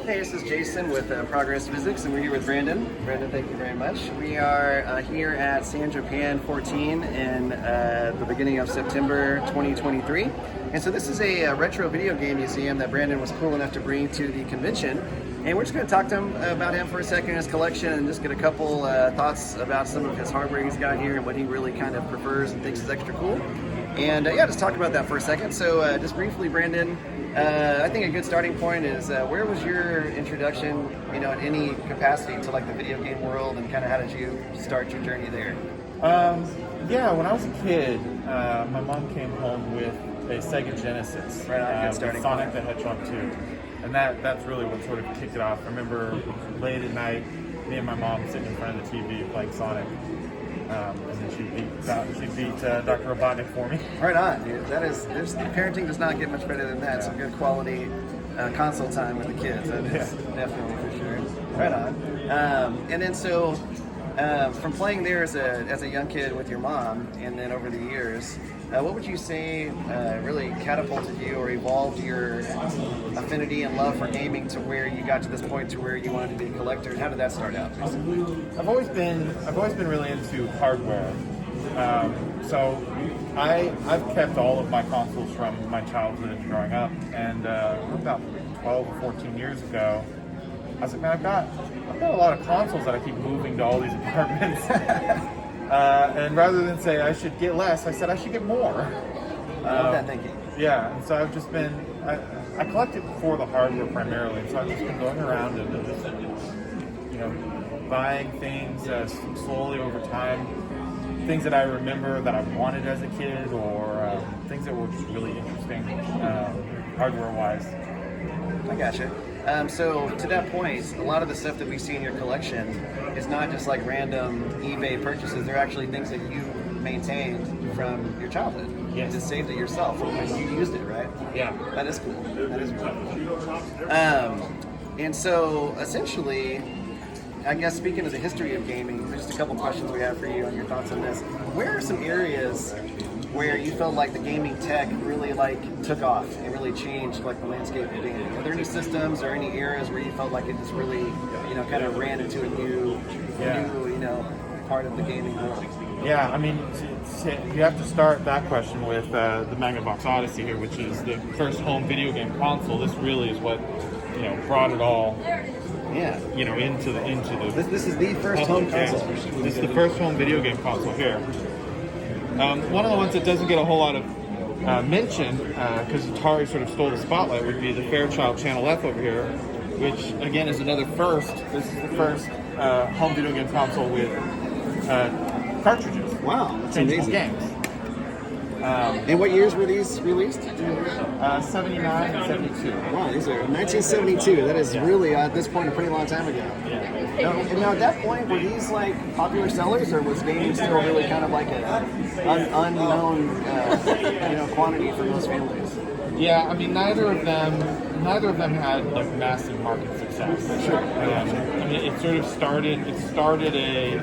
Hey, this is Jason with Progress Physics, and we're here with Brandon. Brandon, thank you very much. We are here at San Japan XIV in the beginning of September 2023. And so this is a retro video game museum that Brandon was cool enough to bring to the convention. And we're just going to talk to him about him for a second, his collection, and just get a couple thoughts about some of his hardware he's got here and what he really kind of prefers and thinks is extra cool. And yeah, just talk about that for a second. So just briefly, Brandon, I think a good starting point is where was your introduction, in any capacity to like the video game world, and kind of how did you start your journey there? Yeah, when I was a kid, my mom came home with a Sega Genesis with Sonic the Hedgehog 2. And that's really what sort of kicked it off. I remember late at night, me and my mom sitting in front of the TV playing Sonic. And then she beat Dr. Robotnik for me. Right on, dude. Parenting does not get much better than that. Yeah. Some good quality console time with the kids. That is definitely for sure. Right on. And then so, from playing there as a young kid with your mom, and then over the years, what would you say really catapulted you or evolved your affinity and love for gaming to where you got to this point to where you wanted to be a collector? How did that start out? I've always been really into hardware. So I've kept all of my consoles from my childhood growing up, and about 12 or 14 years ago, I was like, man, I've got a lot of consoles that I keep moving to all these apartments. And rather than say I should get less, I said I should get more. I love that thinking. Yeah, and so I've just been, I collected for the hardware primarily, and so I've just been going around and just, buying things slowly over time, things that I remember that I wanted as a kid, or things that were just really interesting hardware-wise. I gotcha. So to that point, a lot of the stuff that we see in your collection is not just like random eBay purchases. They're actually things that you maintained from your childhood. Yes. You just saved it yourself and you used it, right? Yeah. That is cool. That is cool. And so essentially, I guess speaking of the history of gaming, there's just a couple questions we have for you on your thoughts on this. Where are some areas where you felt like the gaming tech really took off and really changed the landscape of gaming? Are there any systems or any eras where you felt like it just really, kind of ran into a new part of the gaming world? Yeah, I mean, you have to start that question with the Magnavox Odyssey here, which is the first home video game console. This really is what, brought it all. Yeah. Into the. This is the first home console. This is the first home video game console here. One of the ones that doesn't get a whole lot of mention, because Atari sort of stole the spotlight, would be the Fairchild Channel F over here, which again is another first. This is the first home video game console with cartridges. Wow, that's changeable amazing. Games. And what years were these released? 79 and 72. Wow, these are 1972. That is really, at this point, a pretty long time ago. Yeah. Now, at that point, were these popular sellers, or was gaming still really kind of like an unknown quantity for most families? Yeah, I mean, neither of them had massive market success. Sure. I mean, it sort of started a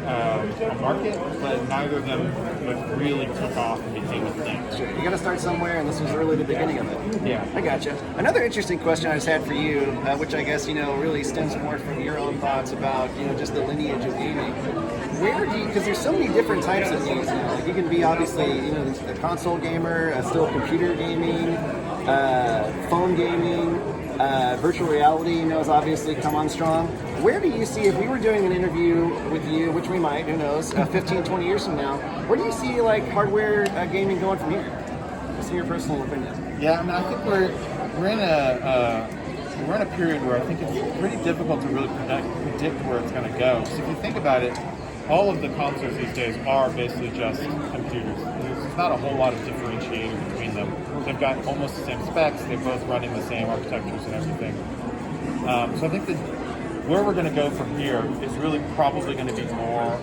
market, but neither of them really took off and became a thing. Sure. You got to start somewhere, and this was really the beginning of it. Yeah. I gotcha. Another interesting question I just had for you, which I guess really stems more from your own thoughts about just the lineage of gaming. Where do you? Because there's so many different types of games now. You can be obviously a console gamer, still computer gaming, phone gaming. Virtual reality, has obviously come on strong. Where do you see, if we were doing an interview with you, which we might, who knows, 15, 20 years from now, where do you see hardware gaming going from here? Just in your personal opinion. Yeah, I mean, I think we're in a period where I think it's pretty difficult to really predict where it's going to go. So if you think about it, all of the consoles these days are basically just computers. There's not a whole lot of differentiating between them. They've got almost the same specs. They're both running the same architectures and everything. So I think that where we're going to go from here is really probably going to be more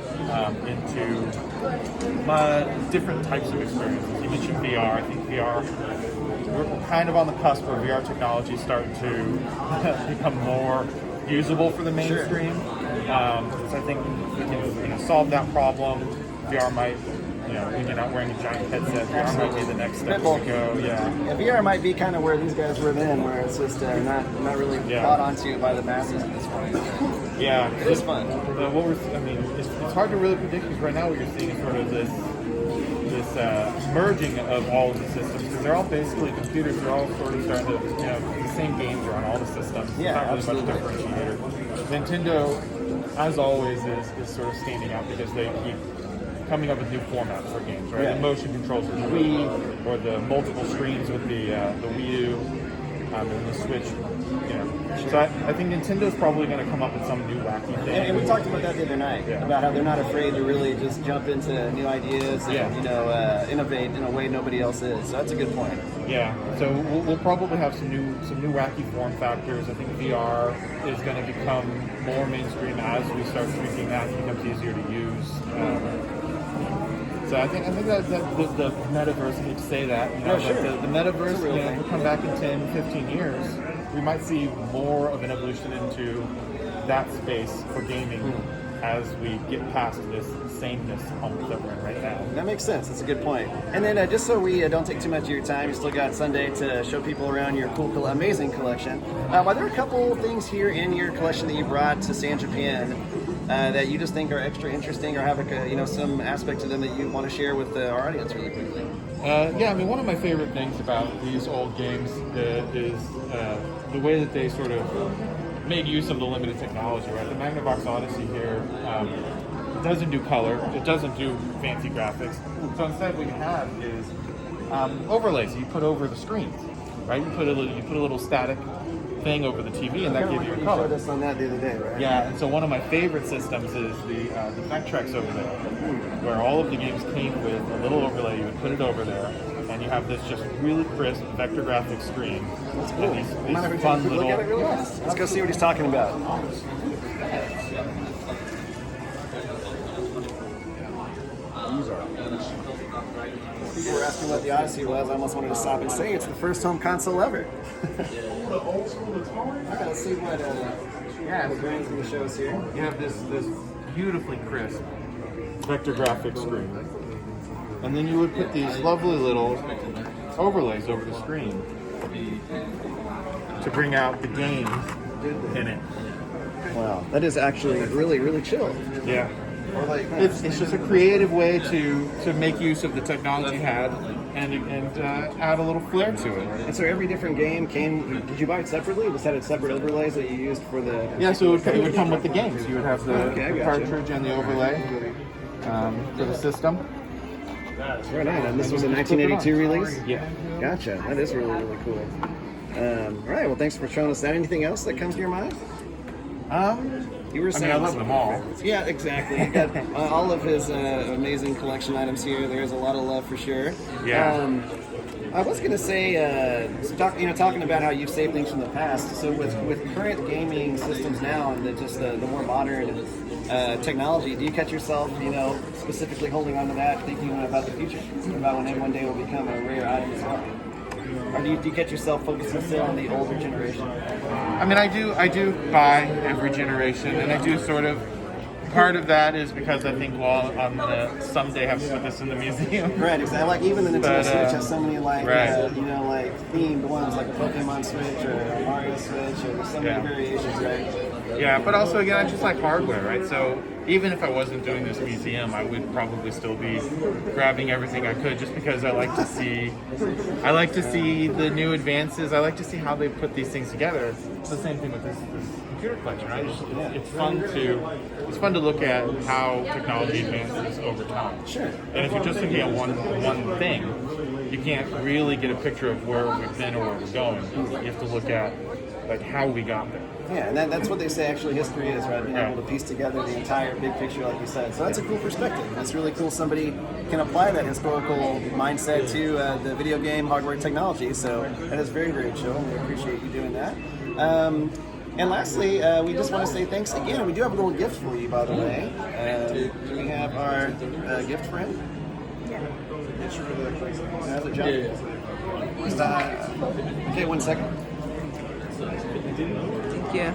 into different types of experiences. You mentioned VR. I think VR, we're kind of on the cusp where VR technology is starting to become more usable for the mainstream. So I think we can solve that problem. VR might when you're not wearing a giant headset, VR might be the next step to go. Yeah. VR might be kind of where these guys were then, where it's just not really caught onto by the masses at this point. Yeah, it is fun. It's hard to really predict because right now what you're seeing is sort of this merging of all of the systems because they're all basically computers. They're all sort of starting to, the same games are on all the systems. Yeah, it's not really much differentiator. Nintendo, as always, is sort of standing out because they keep coming up with new formats for games, right? The motion controls with the Wii, or the multiple screens with the Wii U, and the Switch. So I think Nintendo's probably going to come up with some new wacky thing. And we talked about that the other night, about how they're not afraid to really just jump into new ideas and innovate in a way nobody else is. So that's a good point. Yeah. So we'll probably have some new wacky form factors. I think VR is going to become more mainstream as we start tweaking that. It becomes easier to use. So I think that the metaverse, I hate to say that, the metaverse, if we come back in 10, 15 years, we might see more of an evolution into that space for gaming as we get past this sameness hump that we're in right now. That makes sense. That's a good point. And then just so we don't take too much of your time, you still got Sunday to show people around your cool, amazing collection. Are there a couple things here in your collection that you brought to San Japan that you just think are extra interesting or have some aspect to them that you want to share with our audience really quickly? One of my favorite things about these old games is the way that they sort of made use of the limited technology, right? The Magnavox Odyssey here doesn't do color, it doesn't do fancy graphics. So instead what you have is overlays you put over the screens, right? You put a little static thing over the TV and that gives you a color. You showed us on that the other day, right? Yeah, and so one of my favorite systems is the Vectrex over there, where all of the games came with a little overlay. You would put it over there, and you have this just really crisp vector graphic screen. That's cool. These fun little. Look at it really fast. Let's go see what he's talking about. People were asking what the Odyssey was. I almost wanted to stop and say it's the first home console ever. Alright, let's see what Grant's going to show us here. You have this beautifully crisp vector graphic screen, and then you would put these lovely little overlays over the screen to bring out the games in it. Wow, that is actually really, really chill. Yeah. It's just a creative way to make use of the technology you had and add a little flair to it. And so every different game did you buy it separately? Just had it separate overlays that you used for the... Yeah, so it would come with the games. You would have the cartridge and the overlay for the system. Right on. And this was a 1982 release? Yeah. Gotcha. That is really, really cool. All right, well, thanks for showing us that. Anything else that comes to your mind? You were saying I love them all. Yeah, exactly. You got all of his amazing collection items here. There's a lot of love for sure. Yeah. I was going to say, talking about how you've saved things from the past. So with current gaming systems now and the more modern technology, do you catch yourself, specifically holding on to that, thinking about the future, about when it one day will become a rare item as well? Or do you catch yourself focusing still on the older generation? I do buy every generation, and I do sort of. Part of that is because I think, I'm gonna someday have to put this in the museum. Right, exactly. Like even the Nintendo Switch has so many themed ones, like a Pokemon Switch or a Mario Switch, or there's so many variations, right? Yeah, but also again, I just like hardware, right? So even if I wasn't doing this museum, I would probably still be grabbing everything I could, just because I like to see the new advances. I like to see how they put these things together. It's the same thing with this computer collection, right? It's fun to look at how technology advances over time. Sure. And if you're just looking at one thing, you can't really get a picture of where we've been or where we're going. You have to look at how we got there. Yeah, and that's what they say actually history is, right? Being able to piece together the entire big picture, like you said. So that's a cool perspective. It's really cool somebody can apply that historical mindset to the video game hardware technology. So that is very, very chill, and we appreciate you doing that. And lastly, we just want to say thanks again. We do have a little gift for you, by the way. Do we have our gift for him? Yeah. How's it, John? Okay, 1 second. Thank you.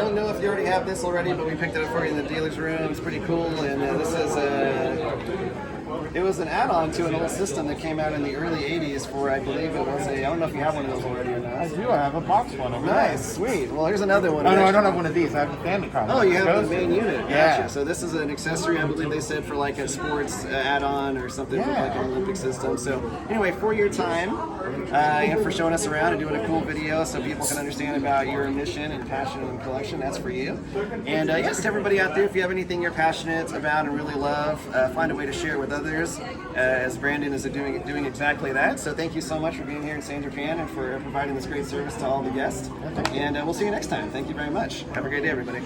don't know if you already have this already, but we picked it up for you in the dealer's room. It's pretty cool, and this is it was an add-on to an old system that came out in the early 80s for, I believe it was I don't know if you have one of those already or not. I do. I have a box one over there. Nice, sweet. Well, here's another one. Oh, no, I don't have one of these. I have the Famicom. Oh, you have the main unit. Gotcha. Yeah. So this is an accessory, I believe they said, for like a sports add-on or something for like an Olympic system. So anyway, for your time and for showing us around and doing a cool video so people can understand about your mission and passion and collection, that's for you. And yes, to everybody out there, if you have anything you're passionate about and really love, find a way to share it with others, as Brandon is doing exactly that. So thank you so much for being here in San Japan and for providing this great service to all the guests. And we'll see you next time. Thank you very much. Have a great day, everybody.